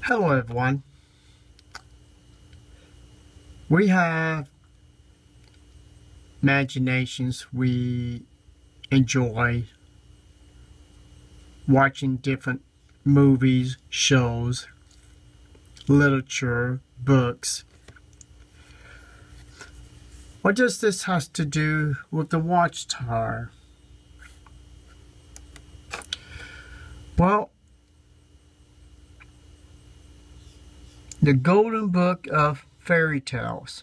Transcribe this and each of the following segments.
Hello everyone. We have imaginations. We enjoy watching different movies, shows, literature, books. What does this have to do with the Watchtower? Well, the golden book of fairy tales.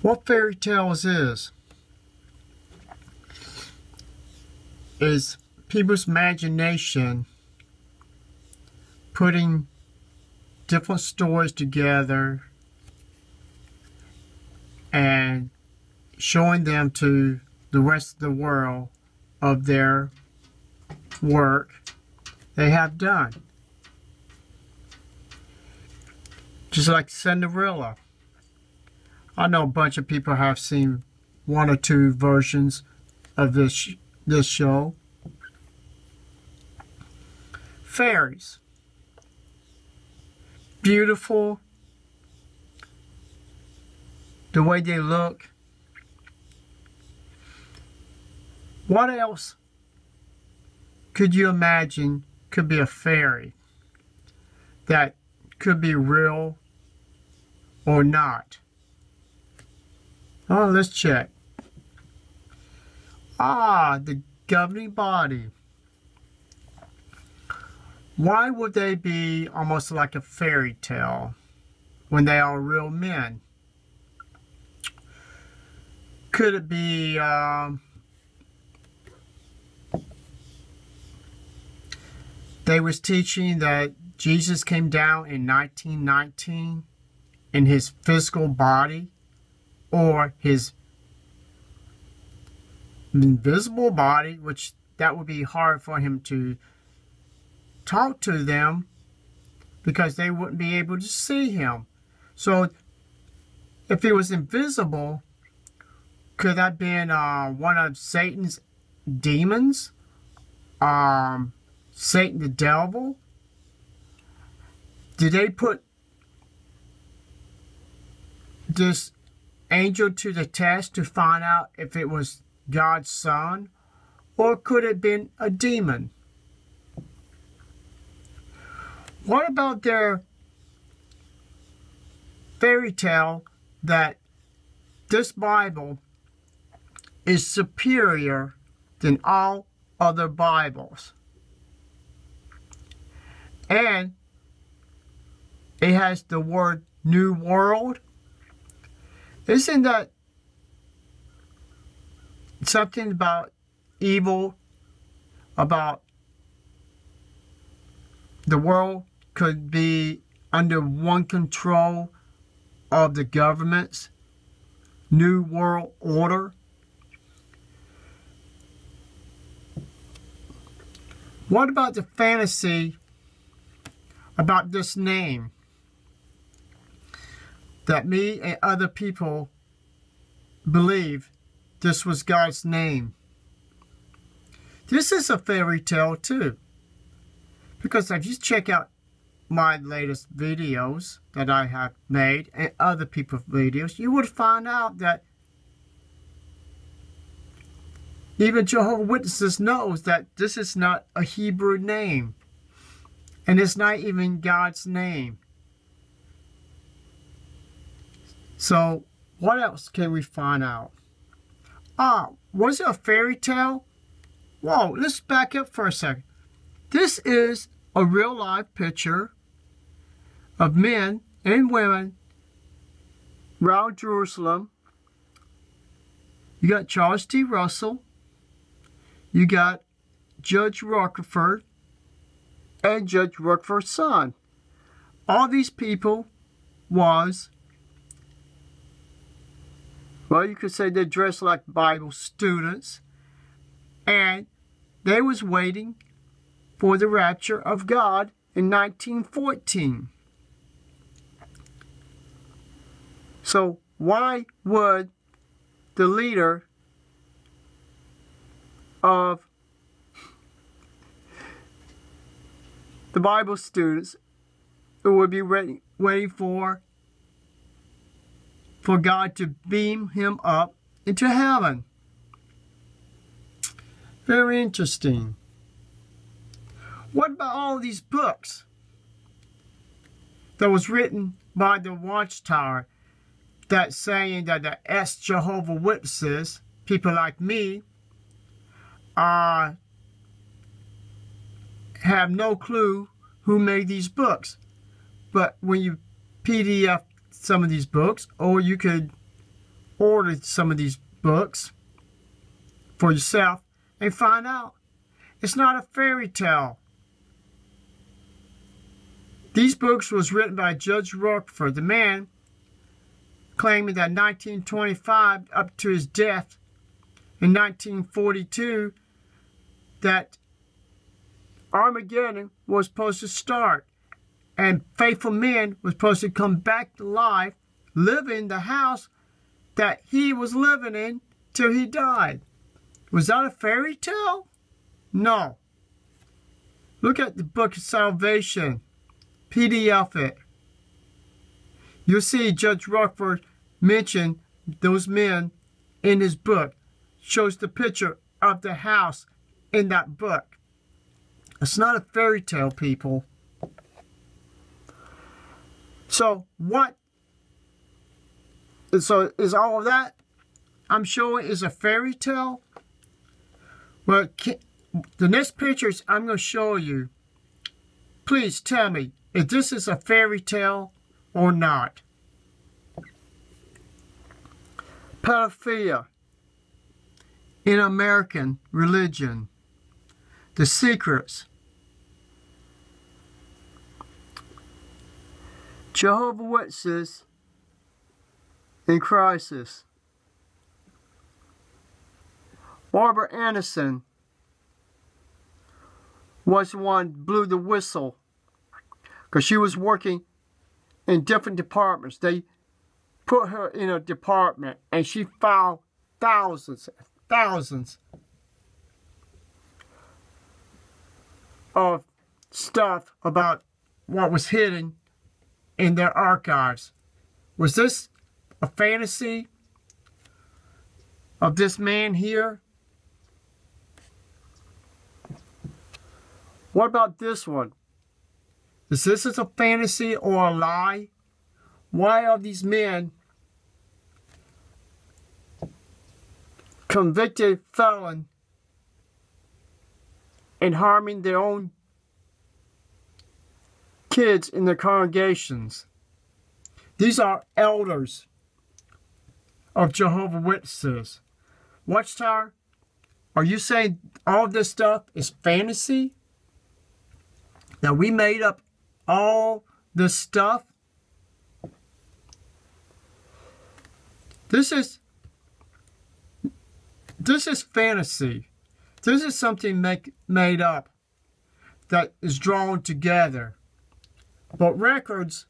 What fairy tales is people's imagination putting different stories together and showing them to the rest of the world of their work they have done. Just like Cinderella. I know a bunch of people have seen one or two versions of this show. Fairies. Beautiful. The way they look. What else could you imagine could be a fairy that could be real or not? Oh, let's check. The governing body. Why would they be almost like a fairy tale when they are real men? Could it be they was teaching that Jesus came down in 1919 in his physical body, or his invisible body, which that would be hard for him to talk to them because they wouldn't be able to see him. So if he was invisible, could that have been one of Satan's demons? Satan the devil? Did they put this angel to the test to find out if it was God's son, or could it have been a demon? What about their fairy tale that this Bible is superior than all other Bibles? And it has the word New World. Isn't that something about evil, about the world could be under one control of the government's New World Order? What about the fantasy about this name? That me and other people believe this was God's name. This is a fairy tale too. Because if you check out my latest videos that I have made and other people's videos, you would find out that even Jehovahwitnesses knows that this is not a Hebrew name. And it's not even God's name. So, what else can we find out? Was it a fairy tale? Whoa, let's back up for a second. This is a real life picture of men and women around Jerusalem. You got Charles T. Russell. You got Judge Rockefeller and Judge Rockefeller's son. All these people was, well, you could say they're dressed like Bible students, and they was waiting for the rapture of God in 1914. So why would the leader of the Bible students who would be waiting for God to beam him up into heaven. Very interesting. What about all these books that was written by the Watchtower that's saying that the Jehovah's Witnesses, people like me, have no clue who made these books? But when you PDF some of these books, or you could order some of these books for yourself and find out it's not a fairy tale. These books was written by Judge Rockford, the man claiming that 1925 up to his death in 1942 that Armageddon was supposed to start and faithful men were supposed to come back to life, live in the house that he was living in till he died. Was that a fairy tale? No. Look at the Book of Salvation. PDF it. You'll see Judge Rockford mention those men in his book. Shows the picture of the house in that book. It's not a fairy tale, people. So what? So is all of that I'm showing is a fairy tale? Well, the next pictures I'm going to show you, please tell me if this is a fairy tale or not. Pedophilia in American religion. The secrets. Jehovah's Witnesses in crisis. Barbara Anderson was the one who blew the whistle because she was working in different departments. They put her in a department and she filed thousands of stuff about what was hidden in their archives. Was this a fantasy of this man here? What about this one? Is this a fantasy or a lie? Why are these men convicted felon and harming their own kids in their congregations? These are elders of Jehovah's Witnesses. Watchtower, are you saying all this stuff is fantasy? That we made up all this stuff? This is fantasy. This is something made up that is drawn together. But records,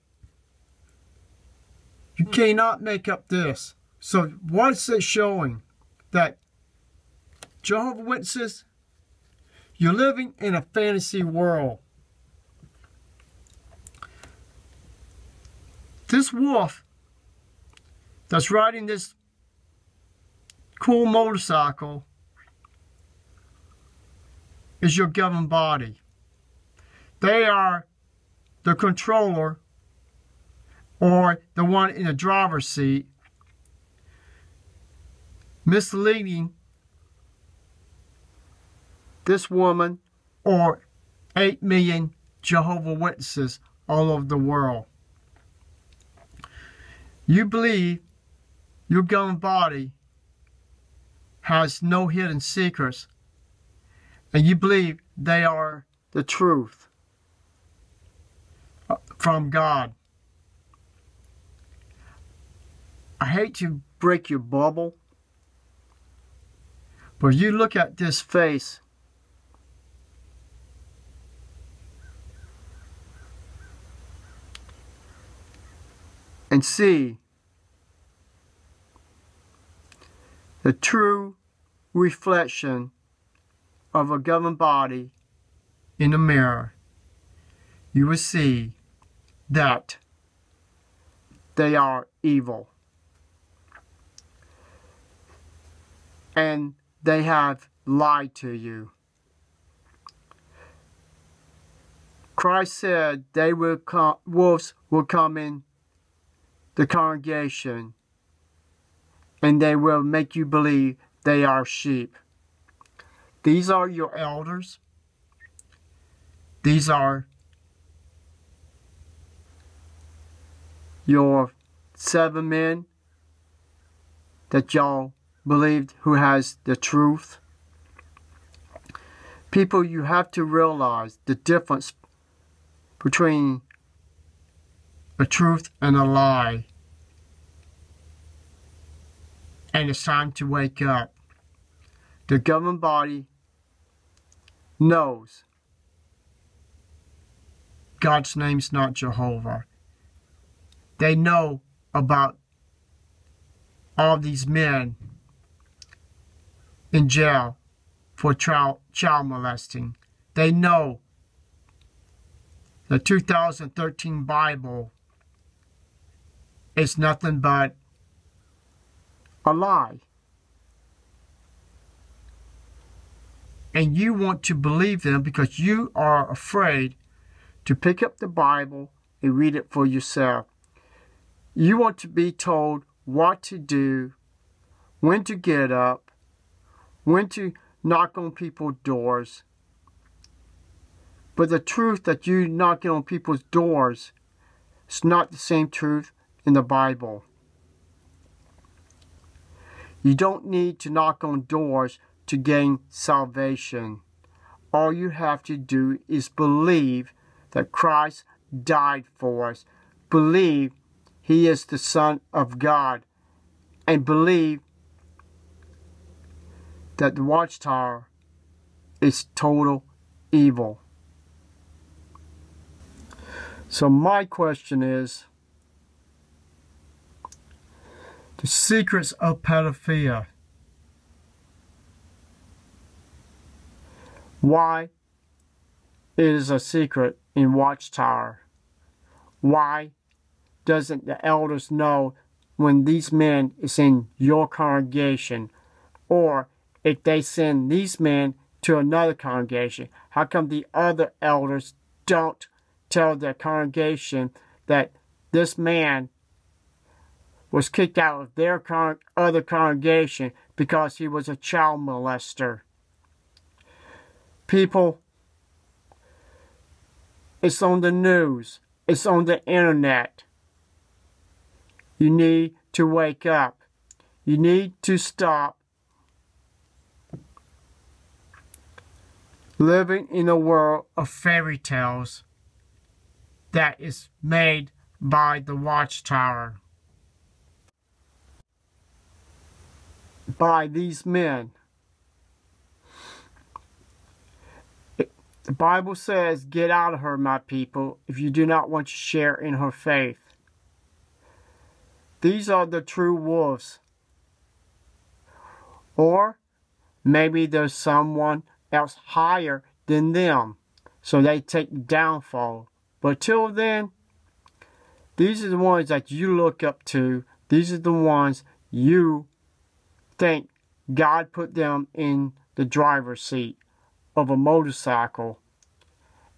you cannot make up this. So what's it showing? That Jehovah's Witnesses, you're living in a fantasy world. This wolf that's riding this cool motorcycle is your governing body. They are the controller or the one in the driver's seat misleading this woman or 8 million Jehovah's Witnesses all over the world. You believe your governing body has no hidden secrets, and you believe they are the truth from God. I hate to break your bubble, but you look at this face and see the true reflection of a governing body in the mirror. you will see that they are evil. And they have lied to you. Christ said wolves will come in the congregation and they will make you believe they are sheep. These are your elders. These are your 7 men that y'all believed who has the truth. People, you have to realize the difference between a truth and a lie. And it's time to wake up. The governing body knows God's name's not Jehovah. They know about all these men in jail for child molesting. They know the 2013 Bible is nothing but a lie. And you want to believe them because you are afraid to pick up the Bible and read it for yourself. You want to be told what to do, when to get up, when to knock on people's doors. But the truth that you knocking on people's doors is not the same truth in the Bible. You don't need to knock on doors to gain salvation. All you have to do is believe that Christ died for us. Believe He is the Son of God. And believe that the Watchtower is total evil. So my question is, the secrets of pedophilia. Why it is a secret in Watchtower? Why doesn't the elders know when these men is in your congregation? Or if they send these men to another congregation, how come the other elders don't tell their congregation that this man was kicked out of their other congregation because he was a child molester? People, it's on the news. It's on the internet. You need to wake up. You need to stop living in a world of fairy tales that is made by the Watchtower. By these men. The Bible says, get out of her, my people, if you do not want to share in her faith. These are the true wolves. Or maybe there's someone else higher than them, so they take downfall. But till then, these are the ones that you look up to. These are the ones you think God put them in the driver's seat of a motorcycle,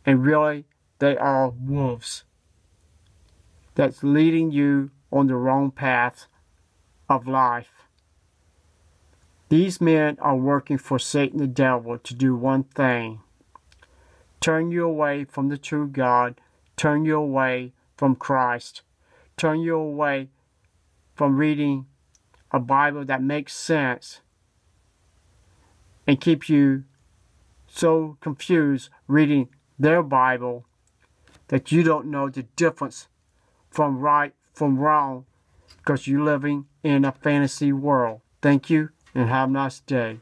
and really they are wolves that's leading you on the wrong path of life. These men are working for Satan the devil to do one thing: turn you away from the true God, turn you away from Christ, turn you away from reading a Bible that makes sense, and keep you so confused reading their Bible that you don't know the difference from right from wrong because you're living in a fantasy world. Thank you and have a nice day.